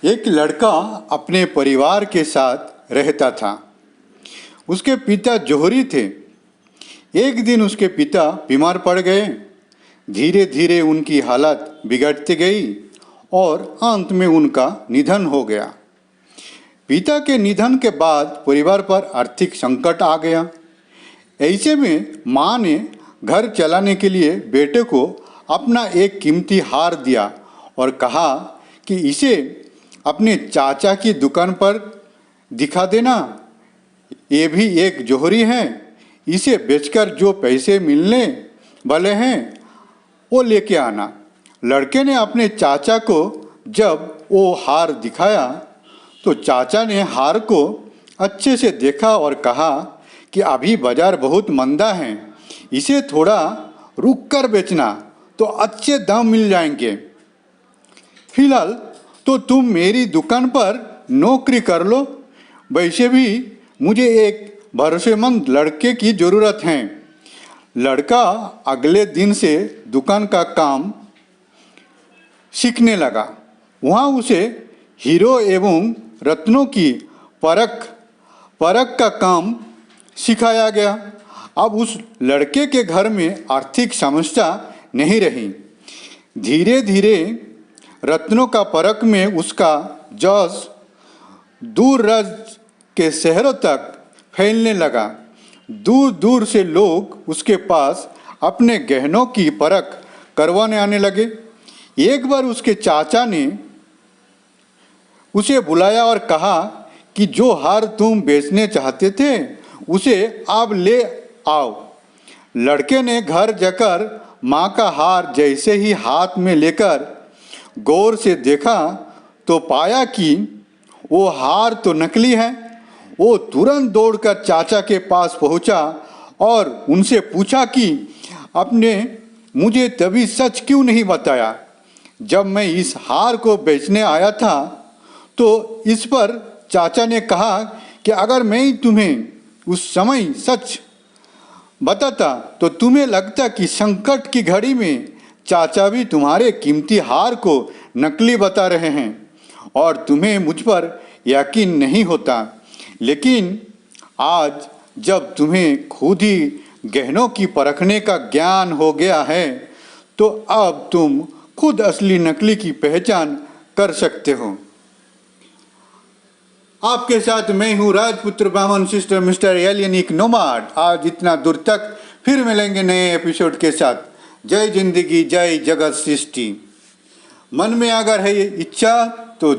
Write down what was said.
एक लड़का अपने परिवार के साथ रहता था। उसके पिता जौहरी थे। एक दिन उसके पिता बीमार पड़ गए। धीरे धीरे उनकी हालत बिगड़ती गई और अंत में उनका निधन हो गया। पिता के निधन के बाद परिवार पर आर्थिक संकट आ गया। ऐसे में माँ ने घर चलाने के लिए बेटे को अपना एक कीमती हार दिया और कहा कि इसे अपने चाचा की दुकान पर दिखा देना। ये भी एक जौहरी है, इसे बेचकर जो पैसे मिलने वाले हैं वो लेके आना। लड़के ने अपने चाचा को जब वो हार दिखाया तो चाचा ने हार को अच्छे से देखा और कहा कि अभी बाजार बहुत मंदा है, इसे थोड़ा रुक कर बेचना तो अच्छे दाम मिल जाएंगे। फिलहाल तो तुम मेरी दुकान पर नौकरी कर लो। वैसे भी मुझे एक भरोसेमंद लड़के की ज़रूरत है। लड़का अगले दिन से दुकान का काम सीखने लगा। वहाँ उसे हीरो एवं रत्नों की परख का काम सिखाया गया। अब उस लड़के के घर में आर्थिक समस्या नहीं रही। धीरे धीरे रत्नों का परख में उसका जस दूर राज्य के शहरों तक फैलने लगा। दूर दूर से लोग उसके पास अपने गहनों की परख करवाने आने लगे। एक बार उसके चाचा ने उसे बुलाया और कहा कि जो हार तुम बेचने चाहते थे उसे आप ले आओ। लड़के ने घर जाकर माँ का हार जैसे ही हाथ में लेकर गौर से देखा तो पाया कि वो हार तो नकली है। वो तुरंत दौड़कर चाचा के पास पहुंचा और उनसे पूछा कि आपने मुझे तभी सच क्यों नहीं बताया। जब मैं इस हार को बेचने आया था तो इस पर चाचा ने कहा कि अगर मैं तुम्हें उस समय सच बताता तो तुम्हें लगता कि संकट की घड़ी में चाचा भी तुम्हारे कीमती हार को नकली बता रहे हैं और तुम्हें मुझ पर यकीन नहीं होता। लेकिन आज जब तुम्हें खुद ही गहनों की परखने का ज्ञान हो गया है तो अब तुम खुद असली नकली की पहचान कर सकते हो। आपके साथ मैं हूँ राजपुत्र बामन सिस्टर मिस्टर एलियनिक नोमाड। आज इतना दूर तक, फिर मिलेंगे नए एपिसोड के साथ। जय जिंदगी, जय जगत सृष्टि। मन में अगर है इच्छा तो